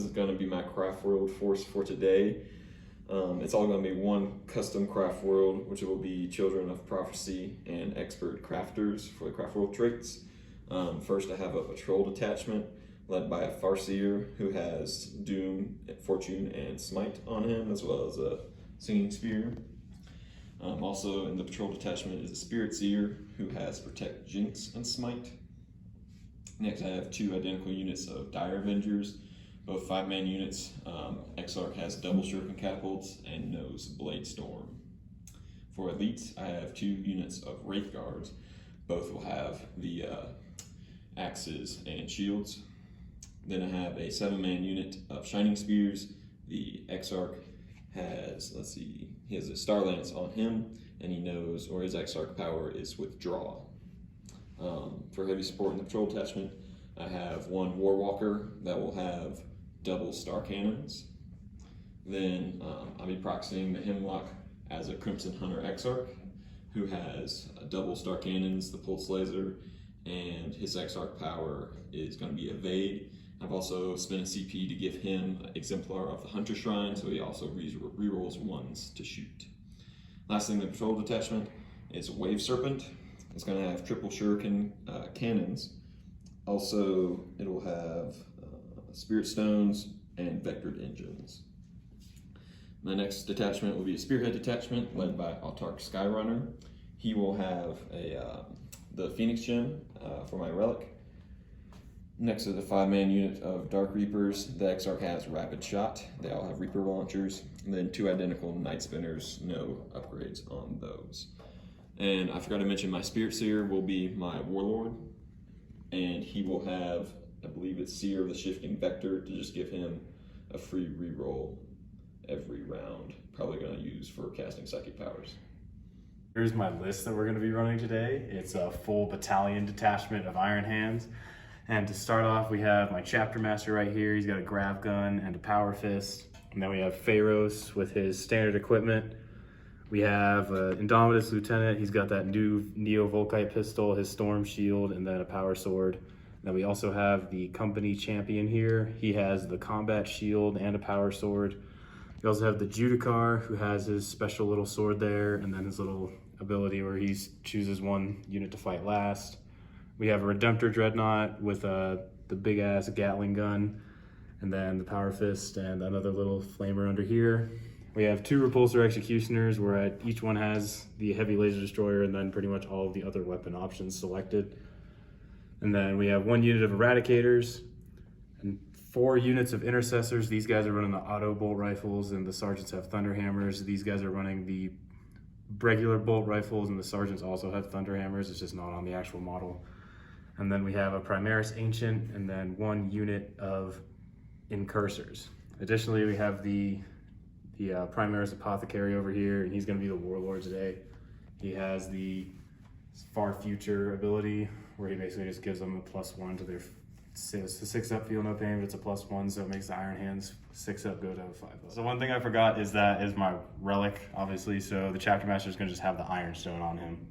This is going to be my Craftworld force for today. It's all going to be one custom Craftworld, which will be Children of Prophecy and Expert Crafters for the Craftworld traits. First, I have a patrol detachment led by a Farseer who has Doom, Fortune, and Smite on him, as well as a Singing Spear. Also in the patrol detachment is a Spirit Seer who has Protect, Jinx, and Smite. Next, I have two identical units of Dire Avengers, both 5-man units. Exarch has double shuriken catapults and knows Blade Storm. For elites, I have two units of Wraith Guards. Both will have the axes and shields. Then I have a 7-man unit of Shining Spears. The Exarch has, he has a Star Lance on him, and he knows, or his Exarch power is Withdraw. For heavy support in the patrol detachment, I have one Warwalker that will have double Star Cannons. Then I'll be proxying the Hemlock as a Crimson Hunter Exarch, who has double Star Cannons, the Pulse Laser, and his Exarch power is going to be Evade. I've also spent a CP to give him Exemplar of the Hunter Shrine, so he also rerolls ones to shoot. Last thing, the patrol detachment is Wave Serpent. It's going to have triple shuriken cannons. Also, it'll have Spirit Stones and Vectored Engines. My next detachment will be a Spearhead detachment led by Autarch Skyrunner. He will have the Phoenix Gem for my relic. Next to the 5-man unit of Dark Reapers, the Exarch has Rapid Shot. They all have Reaper launchers. And then two identical Night Spinners, no upgrades on those. And I forgot to mention my Spirit Seer will be my Warlord. And he will have, I believe it's Seer of the Shifting Vector, to just give him a free reroll every round. Probably going to use for casting Psychic Powers. Here's my list that we're going to be running today. It's a full battalion detachment of Iron Hands. And to start off, we have my Chapter Master right here. He's got a Grav Gun and a Power Fist. And then we have Pharaohs with his standard equipment. We have Indomitus Lieutenant. He's got that new Neo Volkite pistol, his Storm Shield, and then a Power Sword. Then we also have the Company Champion here. He has the Combat Shield and a Power Sword. We also have the Judicar, who has his special little sword there, and then his little ability where he chooses one unit to fight last. We have a Redemptor Dreadnought with the big-ass Gatling gun, and then the Power Fist and another little flamer under here. We have two Repulsor Executioners where each one has the Heavy Laser Destroyer and then pretty much all of the other weapon options selected. And then we have one unit of Eradicators and 4 units of Intercessors. These guys are running the Auto Bolt Rifles and the Sergeants have Thunder Hammers. These guys are running the regular Bolt Rifles and the Sergeants also have Thunder Hammers. It's just not on the actual model. And then we have a Primaris Ancient and then 1 unit of Incursors. Additionally, we have the Primaris Apothecary over here, and he's going to be the Warlord today. He has the Far Future ability, where he basically just gives them a +1 to their 6-up feel no pain, but it's a +1, so it makes the Iron Hands 6-up go to 5-up. So one thing I forgot is that is my relic, obviously, so the Chapter Master is going to just have the Iron Stone on him.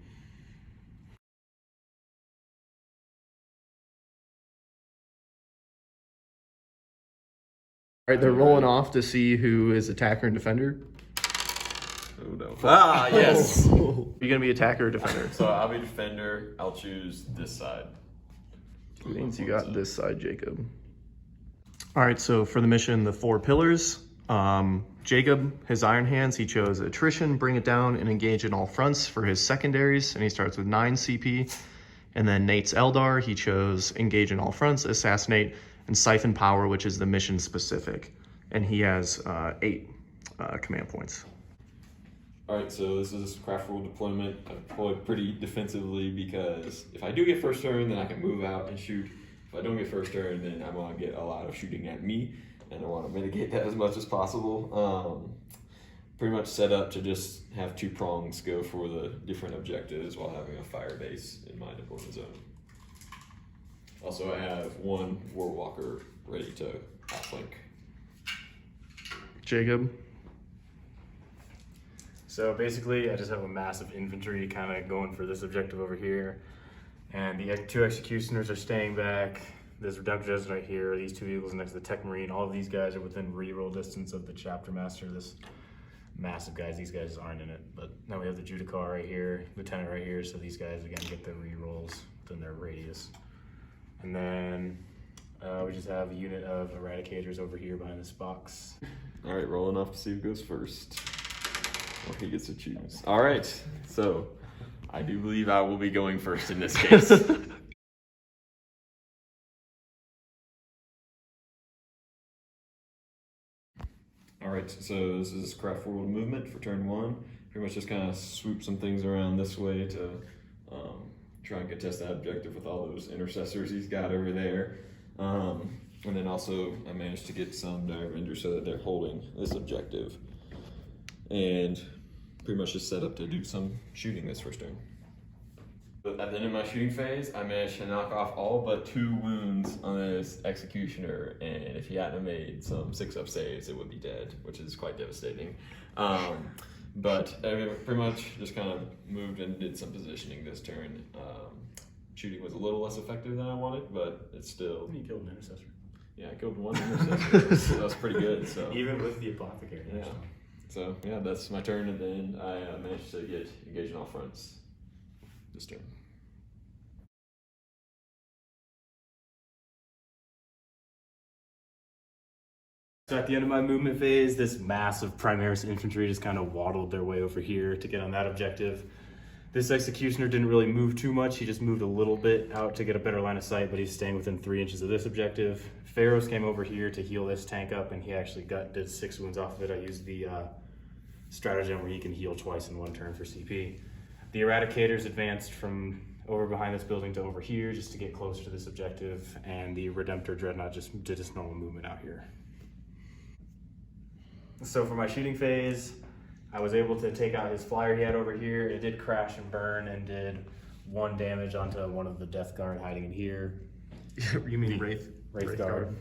All right, they're rolling off to see who is attacker and defender. Oh no. Ah, yes. You're gonna be attacker or defender. So I'll be defender. I'll choose this side. It means you got this side, Jacob. All right, so for the mission, the 4 pillars. Jacob, his Iron Hands, he chose Attrition, Bring It Down, and Engage in all fronts for his secondaries, and he starts with 9 CP. And then Nate's Eldar, he chose Engage in all fronts, Assassinate, and Siphon Power, which is the mission specific. And he has 8 command points. All right, so this is Craftworld deployment. I deployed pretty defensively because if I do get first turn, then I can move out and shoot. If I don't get first turn, then I'm gonna get a lot of shooting at me, and I want to mitigate that as much as possible. Pretty much set up to just have 2 prongs go for the different objectives while having a fire base in my deployment zone. Also, I have 1 Warwalker ready to outflank. Jacob? So basically, I just have a massive infantry kind of going for this objective over here. And the 2 Executioners are staying back. this Redemptor right here, these two vehicles next to the Tech Marine, all of these guys are within reroll distance of the Chapter Master. This massive guys, these guys aren't in it. But now we have the Judicar right here, Lieutenant right here, so these guys again get the rerolls within their radius. And then we just have a unit of Eradicators over here behind this box. All right, rolling off to see who goes first. Or he gets to choose. All right, so I do believe I will be going first in this case. All right, so this is Craftworld movement for turn 1. Pretty much just kind of swoop some things around this way to try and contest that objective with all those intercessors he's got over there. And then also I managed to get some Dire Avengers so that they're holding this objective. And pretty much just set up to do some shooting this first turn. But at the end of my shooting phase, I managed to knock off all but 2 wounds on this Executioner, and if he hadn't made some 6-up saves, it would be dead, which is quite devastating. But I pretty much just kind of moved and did some positioning this turn. Shooting was a little less effective than I wanted, but it's still... You killed an Intercessor. Yeah, I killed 1 Intercessor, so that was pretty good. So Even with the Apothecary. yeah. So yeah, that's my turn, and then I managed to get engaged on all fronts this turn. So at the end of my movement phase, this massive Primaris infantry just kind of waddled their way over here to get on that objective. This Executioner didn't really move too much. He just moved a little bit out to get a better line of sight, but he's staying within 3 inches of this objective. Pharaohs came over here to heal this tank up, and he actually did 6 wounds off of it. I used the stratagem where he can heal twice in 1 turn for CP. The Eradicators advanced from over behind this building to over here just to get closer to this objective, and the Redemptor Dreadnought just did its normal movement out here. So for my shooting phase, I was able to take out his flyer he had over here. It did crash and burn and did 1 damage onto one of the Death Guard hiding in here. You mean Wraith Guard.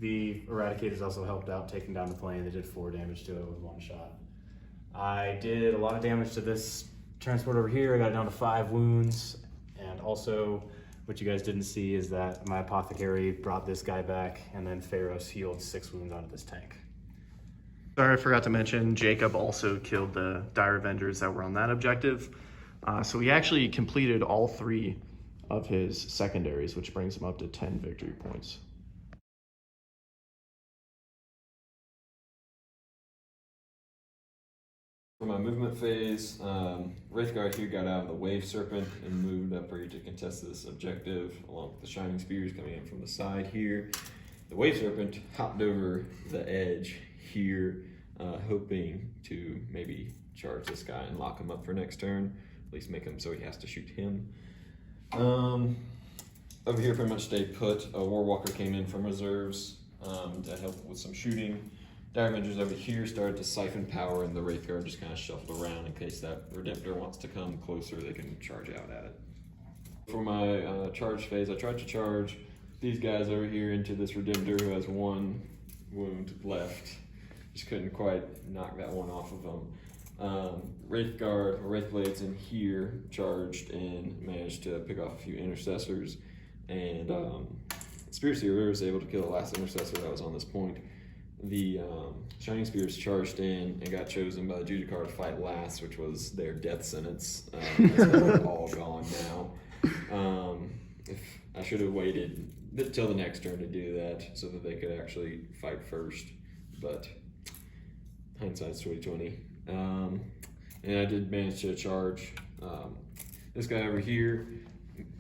The Eradicators also helped out taking down the plane. They did 4 damage to it with 1 shot. I did a lot of damage to this transport over here. I got it down to 5 wounds. And also, what you guys didn't see is that my Apothecary brought this guy back, and then Pharaohs healed 6 wounds onto this tank. Sorry, I forgot to mention, Jacob also killed the Dire Avengers that were on that objective. So he actually completed all 3 of his secondaries, which brings him up to 10 victory points. For my movement phase, Wraithguard here got out of the Wave Serpent and moved up here to contest this objective, along with the Shining Spears coming in from the side here. The Wave Serpent hopped over the edge here, hoping to maybe charge this guy and lock him up for next turn, at least make him so he has to shoot him. Over here pretty much stayed put. A Warwalker came in from reserves to help with some shooting. Dire Avengers over here started to siphon power, and the Wraithguard just kind of shuffled around in case that Redemptor wants to come closer, they can charge out at it. For my charge phase, I tried to charge these guys over here into this Redemptor who has 1 wound left. Just couldn't quite knock that one off of them. Wraithguard, or Wraithblades in here charged and managed to pick off a few intercessors, and Spear Seer was able to kill the last intercessor that was on this point. The Shining Spears charged in and got chosen by the Judicar to fight last, which was their death sentence. They're all gone now. If I should have waited till the next turn to do that so that they could actually fight first, but hindsight's 20/20. And I did manage to charge this guy over here,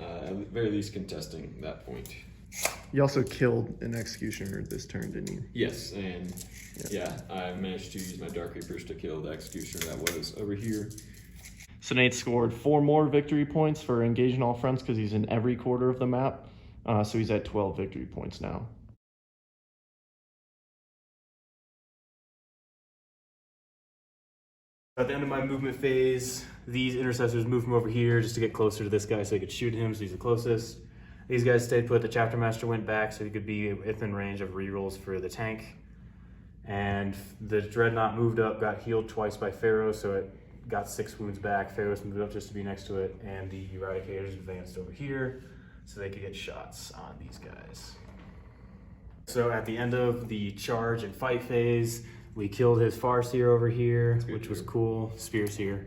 at the very least contesting that point. You also killed an Executioner this turn, didn't you? Yes, and yeah, I managed to use my Dark Reapers to kill the Executioner that was over here. So Nate scored 4 more victory points for engaging all fronts because he's in every quarter of the map. So he's at 12 victory points now. At the end of my movement phase, these intercessors moved from over here just to get closer to this guy so I could shoot him, so he's the closest. These guys stayed put. The Chapter Master went back so he could be within range of rerolls for the tank. And the Dreadnought moved up, got healed twice by Pharaoh, so it got 6 wounds back. Pharaoh's moved up just to be next to it, and the Eradicators advanced over here so they could get shots on these guys. So at the end of the charge and fight phase, we killed his Farseer over here, which was cool, Spear Seer.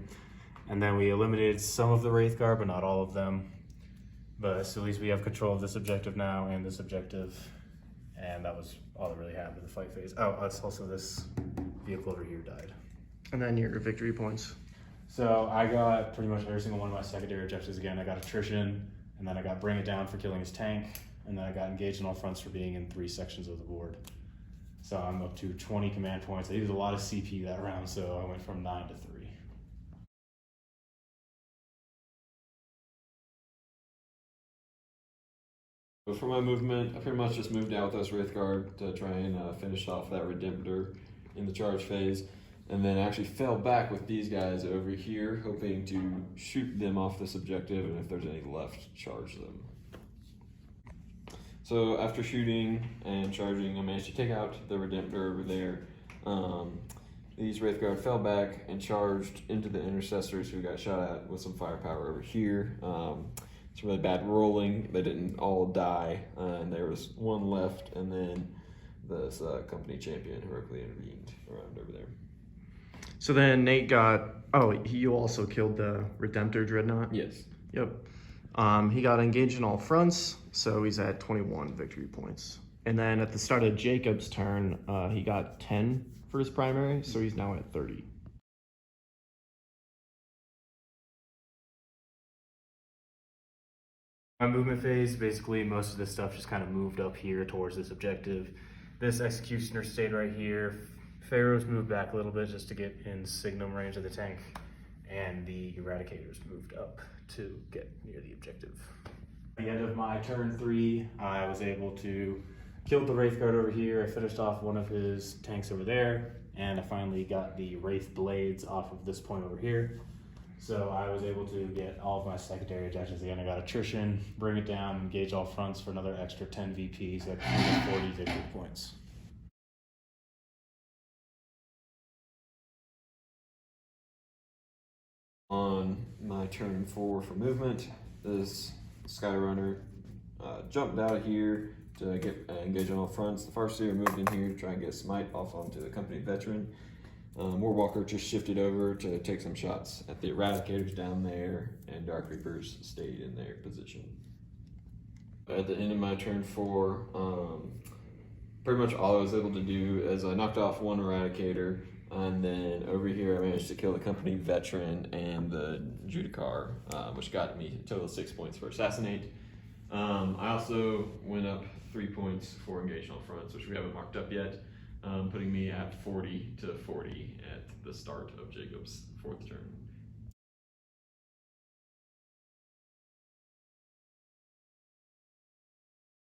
And then we eliminated some of the Wraith Guard, but not all of them. But so at least we have control of this objective now and this objective. And that was all that really happened in the fight phase. Oh, it's also this vehicle over here died. And then your victory points. So I got pretty much every single one of my secondary objectives again. I got attrition, and then I got bring it down for killing his tank, and then I got engaged in all fronts for being in 3 sections of the board. So I'm up to 20 command points. I used a lot of CP that round, so I went from 9 to 3. So for my movement, I pretty much just moved out with us Wraith Guard to try and finish off that Redemptor in the charge phase. And then actually fell back with these guys over here, hoping to shoot them off this objective, and if there's any left, charge them. So after shooting and charging, I managed to take out the Redemptor over there. These Wraith Guard fell back and charged into the Intercessors, who got shot at with some firepower over here. It's really bad rolling. They didn't all die, and there was one left, and then this company champion heroically intervened around over there. So then Nate got, you also killed the Redemptor Dreadnought? Yes. Yep. He got engaged in all fronts, so he's at 21 victory points. And then at the start of Jacob's turn, he got 10 for his primary, so he's now at 30. My movement phase, basically most of this stuff just kind of moved up here towards this objective. This Executioner stayed right here. Pharaohs moved back a little bit just to get in signum range of the tank, and the Eradicators moved up to get near the objective. At the end of my turn 3, I was able to kill the Wraith Guard over here. I finished off one of his tanks over there, and I finally got the Wraith Blades off of this point over here. So I was able to get all of my secondary objectives again. I got attrition, bring it down, engage all fronts for another extra 10 VP, so I got 40 victory points. On my turn 4 for movement, this Skyrunner jumped out of here to get engaged on all fronts. The Farseer moved in here to try and get Smite off onto the company veteran. Warwalker just shifted over to take some shots at the Eradicators down there, and Dark Reapers stayed in their position. At the end of my turn 4, pretty much all I was able to do is I knocked off one Eradicator, and then over here I managed to kill the company veteran and the Judicar, which got me a total of 6 points for Assassinate. I also went up 3 points for Engage on Fronts, which we haven't marked up yet, putting me at 40 to 40 at the start of Jacob's 4th turn.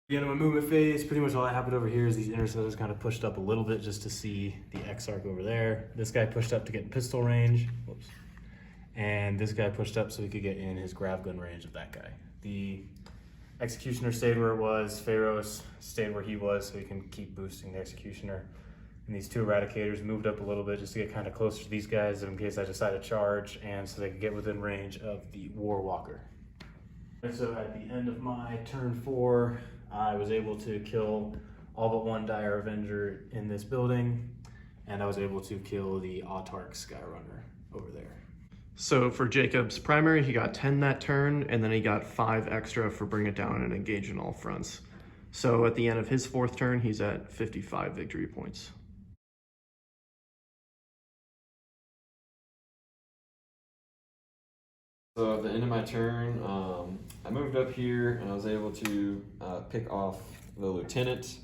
The end of my movement phase, pretty much all that happened over here is these Intercessors kind of pushed up a little bit just to see the Exarch over there. This guy pushed up to get in pistol range. Whoops. And this guy pushed up so he could get in his grav gun range of that guy. The Executioner stayed where it was. Pharaohs stayed where he was so he can keep boosting the Executioner. And these 2 Eradicators moved up a little bit just to get kind of closer to these guys in case I decide to charge, and so they could get within range of the Warwalker. And so at the end of my turn 4, I was able to kill all but one Dire Avenger in this building, and I was able to kill the Autarch Skyrunner over there. So for Jacob's primary, he got 10 that turn, and then he got 5 extra for bring it down and engage in all fronts. So at the end of his 4th turn, he's at 55 victory points. So at the end of my turn, I moved up here and I was able to pick off the lieutenant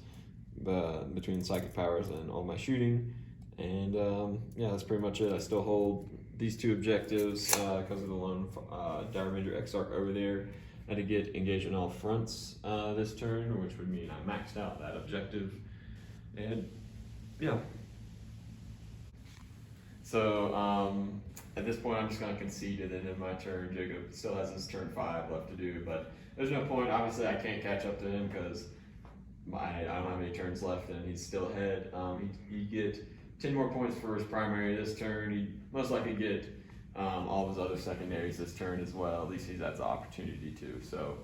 between psychic powers and all my shooting. And yeah, that's pretty much it. I still hold these 2 objectives because of the lone Dire Avenger Exarch over there. I had to get engaged on all fronts this turn, which would mean I maxed out that objective. And yeah. So at this point, I'm just going to concede at the end of my turn. Jacob still has his turn 5 left to do, but there's no point. Obviously, I can't catch up to him because I don't have any turns left, and he's still ahead. He'd get 10 more points for his primary this turn. He'd most likely get all of his other secondaries this turn as well. At least he has the opportunity to. So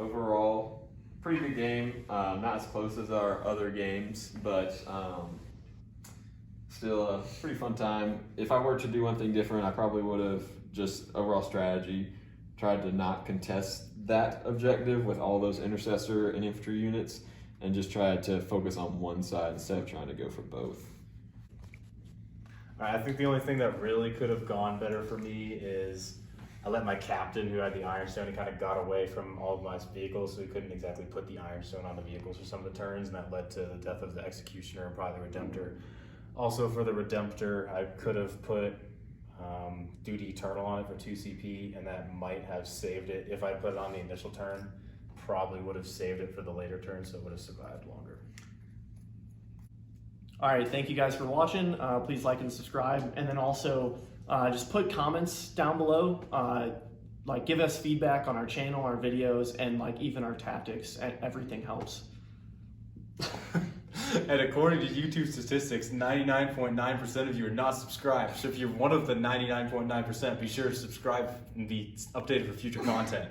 overall, pretty good game. Not as close as our other games, but still a pretty fun time. If I were to do one thing different, I probably would have just overall strategy, tried to not contest that objective with all those intercessor and infantry units, and just tried to focus on one side instead of trying to go for both. All right, I think the only thing that really could have gone better for me is I let my captain, who had the Ironstone, he kind of got away from all of my vehicles, so he couldn't exactly put the Ironstone on the vehicles for some of the turns, and that led to the death of the Executioner and probably the Redemptor. Also, for the Redemptor, I could have put Duty Eternal on it for 2 CP, and that might have saved it. If I put it on the initial turn, probably would have saved it for the later turn, so it would have survived longer. All right, thank you guys for watching. Please like and subscribe, and then also just put comments down below. Like, give us feedback on our channel, our videos, and like even our tactics. Everything helps. And according to YouTube statistics, 99.9% of you are not subscribed. So if you're one of the 99.9%, be sure to subscribe and be updated for future content.